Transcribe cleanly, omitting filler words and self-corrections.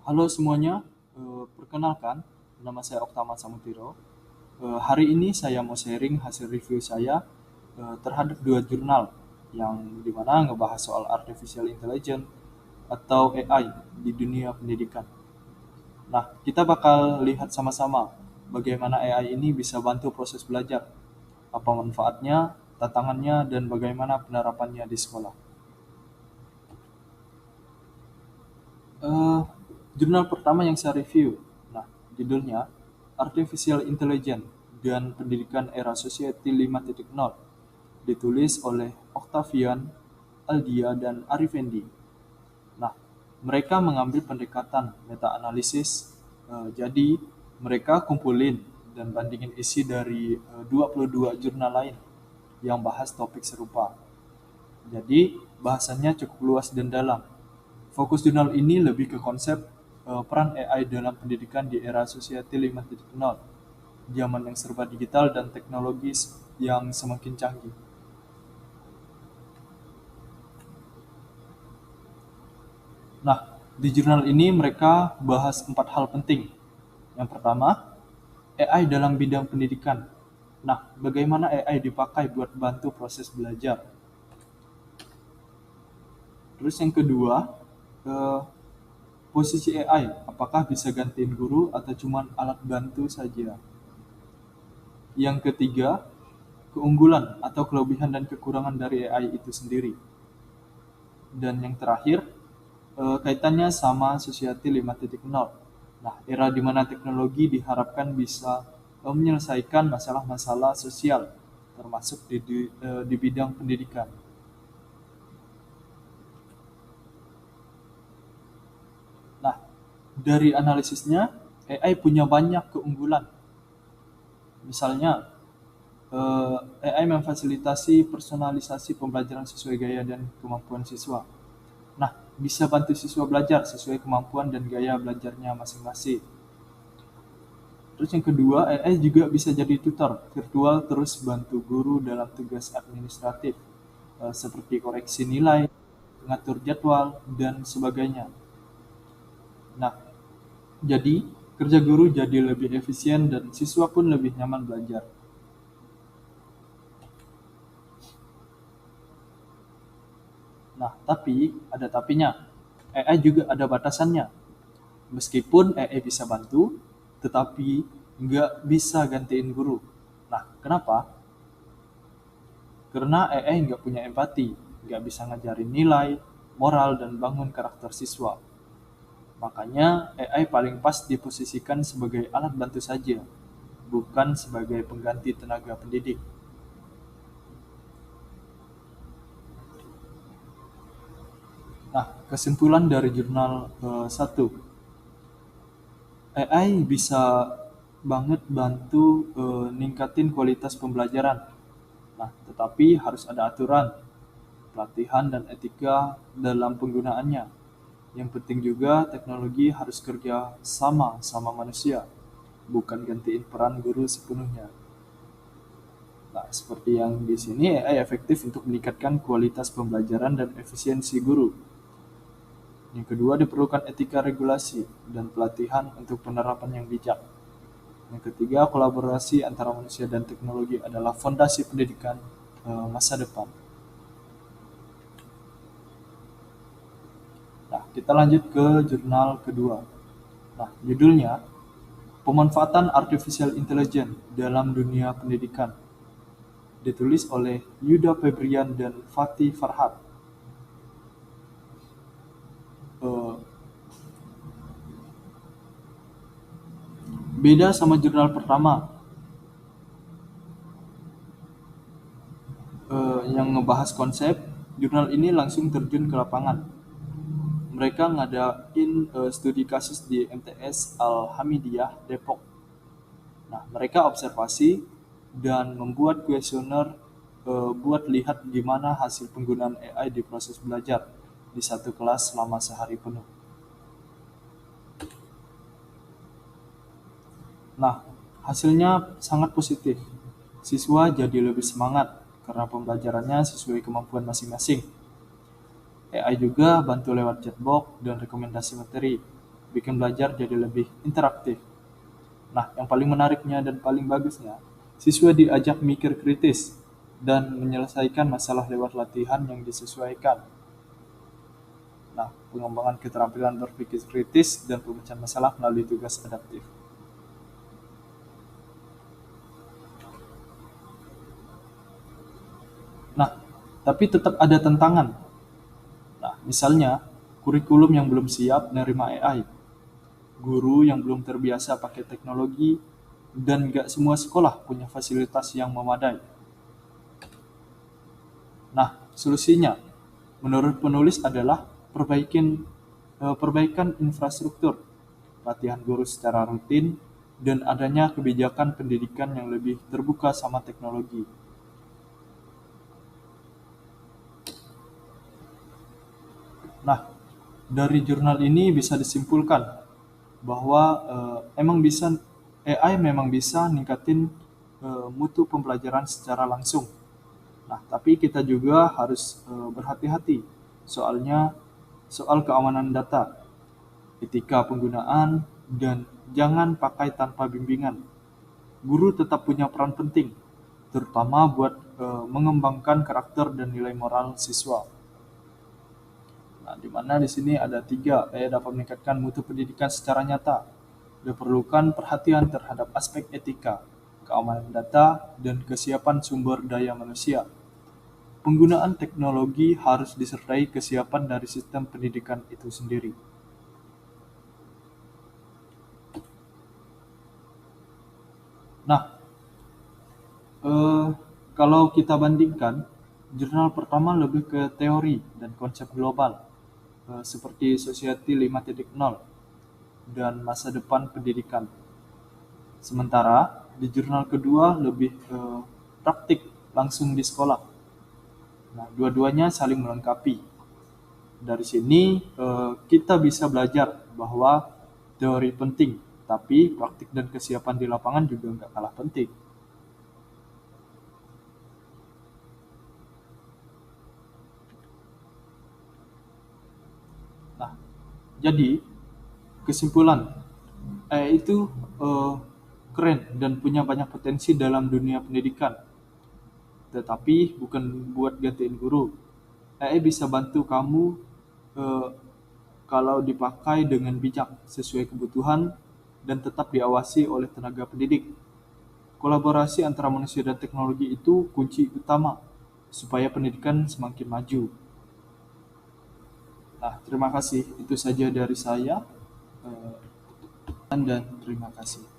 Halo semuanya, perkenalkan, nama saya Oktama Samutiro. Hari ini saya mau sharing hasil review saya terhadap dua jurnal yang dimana ngebahas soal artificial intelligence atau AI di dunia pendidikan. Nah, kita bakal lihat sama-sama bagaimana AI ini bisa bantu proses belajar, apa manfaatnya, tantangannya, dan bagaimana penerapannya di sekolah. Eh, Jurnal pertama yang saya review. Nah, judulnya Artificial Intelligence dan Pendidikan Era Society 5.0. Ditulis oleh Octavian, Aldia, dan Arifendi. Nah, mereka mengambil pendekatan meta-analisis. Jadi, mereka kumpulin dan bandingin isi dari 22 jurnal lain yang bahas topik serupa. Jadi, bahasannya cukup luas dan dalam. Fokus jurnal ini lebih ke konsep peran AI dalam pendidikan di era Society 5.0, zaman yang serba digital dan teknologis yang semakin canggih. Nah, di jurnal ini mereka bahas 4 hal penting. Yang pertama, AI dalam bidang pendidikan. Nah, bagaimana AI dipakai buat bantu proses belajar. Terus yang kedua, eh, posisi AI, apakah bisa gantiin guru atau cuma alat bantu saja? Yang ketiga, keunggulan atau kelebihan dan kekurangan dari AI itu sendiri. Dan yang terakhir, kaitannya sama Society 5.0. Nah, era di mana teknologi diharapkan bisa menyelesaikan masalah-masalah sosial, termasuk di bidang pendidikan. Nah, dari analisisnya, AI punya banyak keunggulan. Misalnya, AI memfasilitasi personalisasi pembelajaran sesuai gaya dan kemampuan siswa. Nah, bisa bantu siswa belajar sesuai kemampuan dan gaya belajarnya masing-masing. Terus yang kedua, AI juga bisa jadi tutor virtual terus bantu guru dalam tugas administratif seperti koreksi nilai, mengatur jadwal, dan sebagainya. Nah, jadi kerja guru jadi lebih efisien dan siswa pun lebih nyaman belajar. Nah, tapi ada tapinya. AI juga ada batasannya. Meskipun AI bisa bantu, tetapi nggak bisa gantiin guru. Nah, kenapa? Karena AI nggak punya empati, nggak bisa ngajarin nilai, moral, dan bangun karakter siswa. Makanya AI paling pas diposisikan sebagai alat bantu saja, bukan sebagai pengganti tenaga pendidik. Nah, kesimpulan dari jurnal 1, AI bisa banget bantu ningkatin kualitas pembelajaran. Nah, tetapi harus ada aturan, pelatihan, dan etika dalam penggunaannya. Yang penting juga teknologi harus kerja sama manusia, bukan gantiin peran guru sepenuhnya. Nah, seperti yang di sini, AI efektif untuk meningkatkan kualitas pembelajaran dan efisiensi guru. Yang kedua, diperlukan etika regulasi dan pelatihan untuk penerapan yang bijak. Yang ketiga, kolaborasi antara manusia dan teknologi adalah fondasi pendidikan masa depan. Nah, kita lanjut ke jurnal kedua. Nah, judulnya Pemanfaatan Artificial Intelligence dalam Dunia Pendidikan. Ditulis oleh Yuda Febrian dan Fatih Farhad. Eh, Beda sama jurnal pertama yang ngebahas konsep, jurnal ini langsung terjun ke lapangan. Mereka ngadain studi kasus di MTS Al-Hamidiyah, Depok. Nah, mereka observasi dan membuat kuesioner buat lihat gimana hasil penggunaan AI di proses belajar di satu kelas selama sehari penuh. Nah, hasilnya sangat positif. Siswa jadi lebih semangat karena pembelajarannya sesuai kemampuan masing-masing. AI juga bantu lewat chatbot dan rekomendasi materi. bikin belajar jadi lebih interaktif. Nah, yang paling menariknya dan paling bagusnya, siswa diajak mikir kritis dan menyelesaikan masalah lewat latihan yang disesuaikan. Nah, pengembangan keterampilan berpikir kritis dan pemecahan masalah melalui tugas adaptif. Nah, tapi tetap ada tantangan. Nah, misalnya kurikulum yang belum siap menerima AI, guru yang belum terbiasa pakai teknologi, dan nggak semua sekolah punya fasilitas yang memadai. Nah, solusinya menurut penulis adalah perbaikan infrastruktur, latihan guru secara rutin, dan adanya kebijakan pendidikan yang lebih terbuka sama teknologi. Nah, dari jurnal ini bisa disimpulkan bahwa emang bisa AI memang bisa ningkatin mutu pembelajaran secara langsung. Nah, tapi kita juga harus berhati-hati soalnya soal keamanan data, etika penggunaan, dan jangan pakai tanpa bimbingan. Guru tetap punya peran penting, terutama buat mengembangkan karakter dan nilai moral siswa. Nah, di mana di sini ada tiga, dapat meningkatkan mutu pendidikan secara nyata. Diperlukan perhatian terhadap aspek etika, keamanan data, dan kesiapan sumber daya manusia. Penggunaan teknologi harus disertai kesiapan dari sistem pendidikan itu sendiri. Nah, eh, kalau kita bandingkan, jurnal pertama lebih ke teori dan konsep global, seperti Society 5.0 dan masa depan pendidikan. Sementara di jurnal kedua lebih ke praktik langsung di sekolah. Nah, dua-duanya saling melengkapi. Dari sini kita bisa belajar bahwa teori penting, tapi praktik dan kesiapan di lapangan juga nggak kalah penting. Nah, jadi kesimpulan, itu keren dan punya banyak potensi dalam dunia pendidikan, tetapi bukan buat gantiin guru. AI bisa bantu kamu eh, kalau dipakai dengan bijak sesuai kebutuhan dan tetap diawasi oleh tenaga pendidik. Kolaborasi antara manusia dan teknologi itu kunci utama supaya pendidikan semakin maju. Nah, terima kasih. Itu saja dari saya. Dan terima kasih.